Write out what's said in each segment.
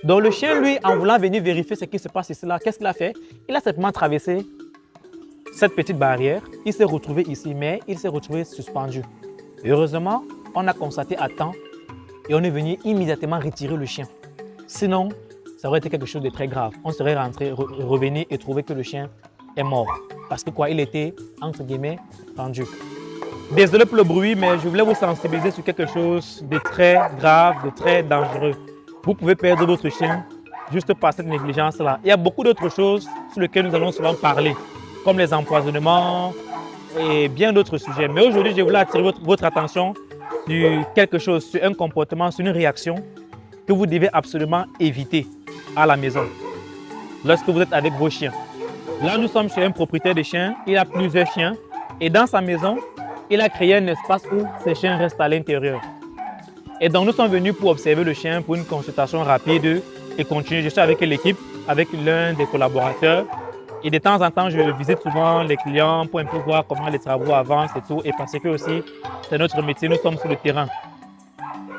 Donc le chien, lui, en voulant venir vérifier ce qui se passe ici, là, qu'est-ce qu'il a fait? Il a simplement traversé cette petite barrière. Il s'est retrouvé ici, mais il s'est retrouvé suspendu. Heureusement, on a constaté à temps et on est venu immédiatement retirer le chien. Sinon, ça aurait été quelque chose de très grave. On serait rentré, revenu et trouvé que le chien est mort. Parce que quoi, il était, entre guillemets, pendu. Désolé pour le bruit, mais je voulais vous sensibiliser sur quelque chose de très grave, de très dangereux. Vous pouvez perdre votre chien juste par cette négligence-là. Il y a beaucoup d'autres choses sur lesquelles nous allons souvent parler, comme les empoisonnements et bien d'autres sujets. Mais aujourd'hui, je voulais attirer votre attention sur quelque chose, sur un comportement, sur une réaction que vous devez absolument éviter à la maison lorsque vous êtes avec vos chiens. Là, nous sommes chez un propriétaire de chiens. Il a plusieurs chiens et dans sa maison, il a créé un espace où ses chiens restent à l'intérieur. Et donc, nous sommes venus pour observer le chien pour une consultation rapide et continue. Je suis avec l'équipe, avec l'un des collaborateurs. Et de temps en temps, je visite souvent les clients pour un peu voir comment les travaux avancent et tout. Et parce que aussi, c'est notre métier, nous sommes sur le terrain.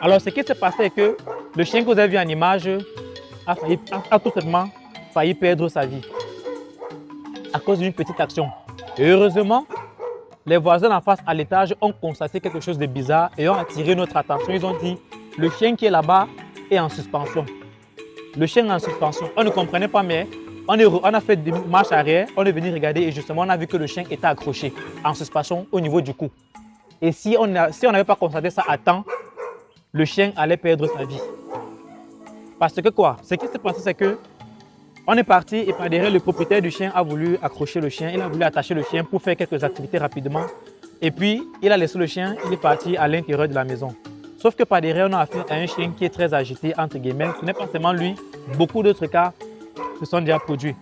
Alors, ce qui s'est passé est que le chien que vous avez vu en image a tout simplement failli perdre sa vie à cause d'une petite action. Et heureusement, les voisins en face à l'étage ont constaté quelque chose de bizarre et ont attiré notre attention. Ils ont dit, le chien qui est là-bas est en suspension. Le chien est en suspension. On ne comprenait pas, mais on a fait des marches arrière, on est venu regarder et justement, on a vu que le chien était accroché en suspension au niveau du cou. Et si on n'avait pas constaté ça à temps, le chien allait perdre sa vie. Parce que quoi? Ce qui s'est passé, c'est que on est parti et par derrière, le propriétaire du chien a voulu accrocher le chien. Il a voulu attacher le chien pour faire quelques activités rapidement. Et puis, il a laissé le chien, il est parti à l'intérieur de la maison. Sauf que par derrière, on a affaire à un chien qui est très agité, entre guillemets. Ce n'est pas seulement lui, beaucoup d'autres cas se sont déjà produits.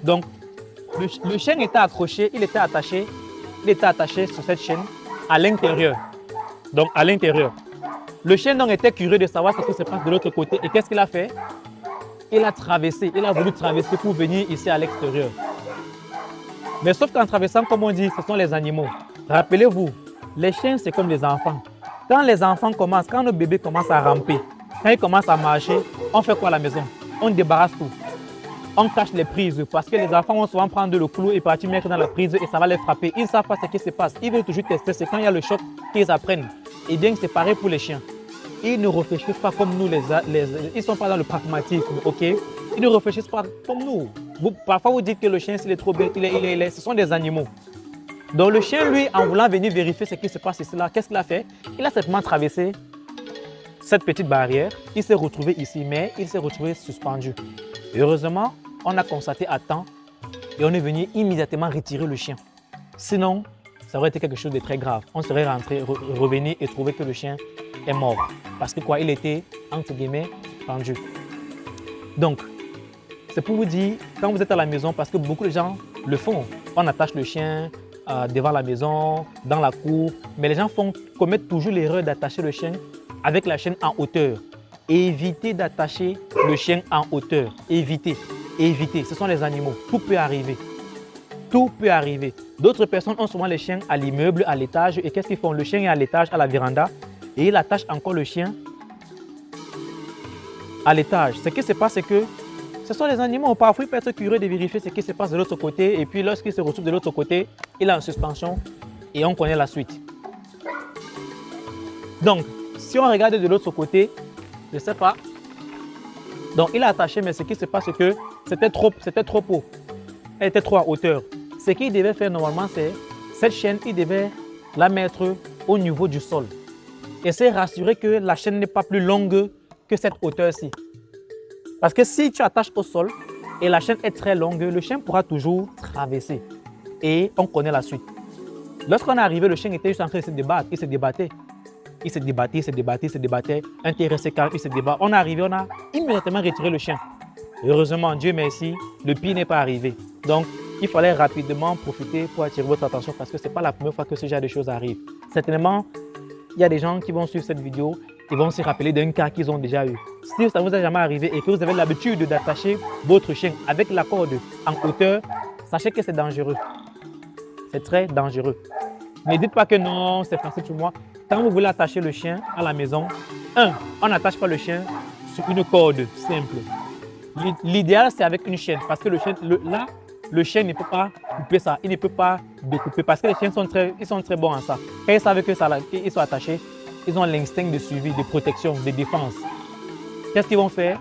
Donc, le chien était accroché, il était attaché sur cette chaîne à l'intérieur. Donc, à l'intérieur. Le chien donc était curieux de savoir ce qui se passe de l'autre côté. Et qu'est-ce qu'il a fait? Il a traversé, il a voulu traverser pour venir ici à l'extérieur. Mais sauf qu'en traversant, comme on dit, ce sont les animaux. Rappelez-vous, les chiens, c'est comme les enfants. Quand les enfants commencent, quand nos bébés commencent à ramper, quand ils commencent à marcher, on fait quoi à la maison? On débarrasse tout. On cache les prises parce que les enfants vont souvent prendre le clou et partir mettre dans la prise et ça va les frapper. Ils ne savent pas ce qui se passe. Ils veulent toujours tester. C'est quand il y a le choc qu'ils apprennent. Et bien, c'est pareil pour les chiens. Ils ne réfléchissent pas comme nous, ils ne sont pas dans le pragmatisme, ok? Ils ne réfléchissent pas comme nous. Parfois, vous dites que le chien, s'il est trop bête, ce sont des animaux. Donc, le chien, lui, en voulant venir vérifier ce qui se passe ici, là, qu'est-ce qu'il a fait? Il a simplement traversé cette petite barrière. Il s'est retrouvé ici, mais il s'est retrouvé suspendu. Heureusement, on a constaté à temps et on est venu immédiatement retirer le chien. Sinon, ça aurait été quelque chose de très grave. On serait rentré, revenu et trouvé que le chien est mort. Parce que quoi, il était, entre guillemets, pendu. Donc, c'est pour vous dire, quand vous êtes à la maison, parce que beaucoup de gens le font, on attache le chien devant la maison, dans la cour, mais les gens commettent toujours l'erreur d'attacher le chien avec la chaîne en hauteur. Évitez d'attacher le chien en hauteur. Évitez, évitez. Ce sont les animaux. Tout peut arriver. Tout peut arriver. D'autres personnes ont souvent les chiens à l'immeuble, à l'étage. Et qu'est-ce qu'ils font? Le chien est à l'étage, à la véranda. Et il attache encore le chien à l'étage. Ce qui se passe, c'est que ce sont les animaux. Parfois, ils peuvent être curieux de vérifier ce qui se passe de l'autre côté. Et puis, lorsqu'il se retrouve de l'autre côté, il est en suspension et on connaît la suite. Donc, si on regarde de l'autre côté, je ne sais pas. Donc, il a attaché, mais ce qui se passe, c'est que c'était trop haut. Elle était trop à hauteur. Ce qu'il devait faire normalement, c'est cette chaîne, il devait la mettre au niveau du sol. Et c'est rassurer que la chaîne n'est pas plus longue que cette hauteur-ci. Parce que si tu attaches au sol et la chaîne est très longue, le chien pourra toujours traverser. Et on connaît la suite. Lorsqu'on est arrivé, le chien était juste en train de se débattre. Il se débattait. Il se débattait, il se débattait, il se débattait. Intéressé calme, il se débat. On est arrivé, on a immédiatement retiré le chien. Heureusement, Dieu merci, le pire n'est pas arrivé. Donc, il fallait rapidement profiter pour attirer votre attention parce que ce n'est pas la première fois que ce genre de choses arrive. Certainement, il y a des gens qui vont suivre cette vidéo et vont se rappeler d'un cas qu'ils ont déjà eu. Si ça ne vous est jamais arrivé et que vous avez l'habitude d'attacher votre chien avec la corde en hauteur, sachez que c'est dangereux. C'est très dangereux. Ne dites pas que non, c'est facile pour moi. Quand vous voulez attacher le chien à la maison, on n'attache pas le chien sur une corde simple. L'idéal, c'est avec une chaîne parce que là, le chien ne peut pas couper ça. Il ne peut pas découper parce que les chiens sont très bons en ça. Quand ils savent qu'ils sont attachés, ils ont l'instinct de suivi, de protection, de défense. Qu'est-ce qu'ils vont faire?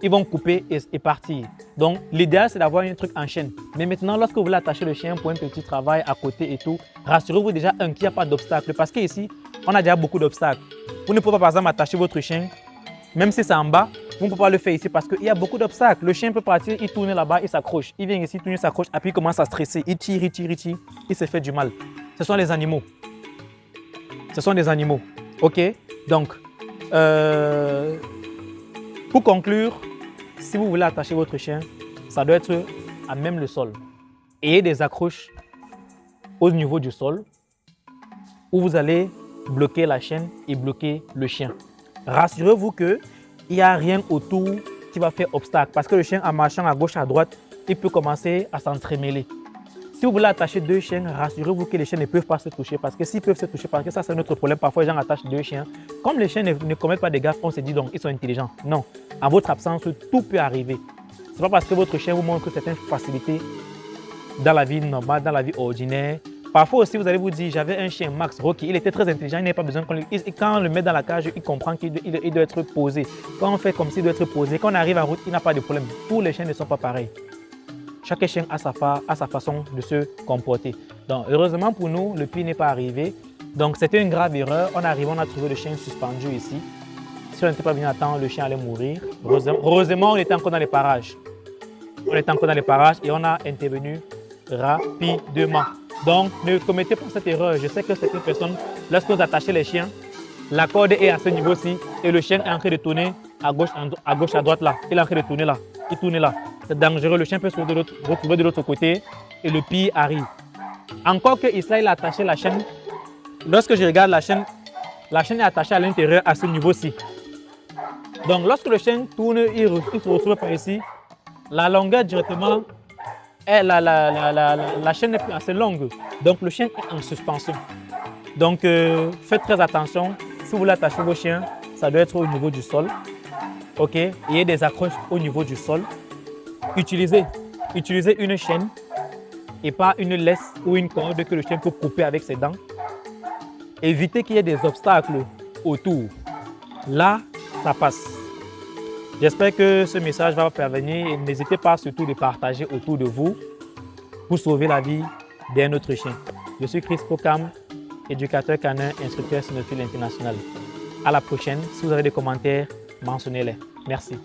Ils vont couper et partir. Donc, l'idéal, c'est d'avoir un truc en chaîne. Mais maintenant, lorsque vous voulez attacher le chien pour un petit travail à côté et tout, rassurez-vous déjà, qu'il n'y a pas d'obstacle. Parce qu'ici, on a déjà beaucoup d'obstacles. Vous ne pouvez pas, par exemple, attacher votre chien, même si c'est en bas, vous ne pouvez pas le faire ici parce qu'il y a beaucoup d'obstacles. Le chien peut partir, il tourne là-bas, il s'accroche. Il vient ici, il tourne, il s'accroche, et puis il commence à stresser. Il tire, il se fait du mal. Ce sont les animaux. Ce sont des animaux. OK? Donc, pour conclure, si vous voulez attacher votre chien, ça doit être à même le sol. Ayez des accroches au niveau du sol où vous allez bloquer la chaîne et bloquer le chien. Rassurez-vous qu'il n'y a rien autour qui va faire obstacle parce que le chien, en marchant à gauche, à droite, il peut commencer à s'entremêler. Si vous voulez attacher deux chiens, rassurez-vous que les chiens ne peuvent pas se toucher parce que s'ils peuvent se toucher, parce que ça c'est notre problème, parfois les gens attachent deux chiens. Comme les chiens ne commettent pas de gaffes, on se dit donc ils sont intelligents. Non, en votre absence, tout peut arriver. Ce n'est pas parce que votre chien vous montre certaines facilités dans la vie normale, dans la vie ordinaire. Parfois aussi, vous allez vous dire, j'avais un chien, Max, Rocky, il était très intelligent, il n'avait pas besoin qu'on lui... Quand on le met dans la cage, il comprend qu'il doit être posé. Quand on fait comme s'il doit être posé, quand on arrive en route, il n'a pas de problème. Tous les chiens ne sont pas pareils. Chaque chien a sa façon de se comporter. Donc, heureusement pour nous, le pire n'est pas arrivé. Donc, c'était une grave erreur. On a trouvé le chien suspendu ici. Si on n'était pas venu à temps, le chien allait mourir. Heureusement, on était encore dans les parages. On était encore dans les parages et on a intervenu rapidement. Donc, ne commettez pas cette erreur. Je sais que certaines personnes, lorsque vous attachez les chiens, la corde est à ce niveau-ci et le chien est en train de tourner à gauche, à droite là. Il est en train de tourner là. Il tourne là. C'est dangereux. Le chien peut se retrouver de l'autre côté et le pire arrive. Encore que Israël a attaché la chaîne. Lorsque je regarde la chaîne est attachée à l'intérieur à ce niveau-ci. Donc, lorsque le chien tourne, il se retrouve par ici. La longueur directement, la chaîne n'est plus assez longue. Donc, le chien est en suspension. Donc, faites très attention. Si vous voulez attacher vos chiens, ça doit être au niveau du sol. OK? Il y a des accroches au niveau du sol. Utilisez une chaîne et pas une laisse ou une corde que le chien peut couper avec ses dents. Évitez qu'il y ait des obstacles autour. Là, ça passe. J'espère que ce message va vous parvenir et n'hésitez pas surtout de partager autour de vous pour sauver la vie d'un autre chien. Je suis Chris Pokam, éducateur canin, instructeur cynophile international. À la prochaine. Si vous avez des commentaires, mentionnez-les. Merci.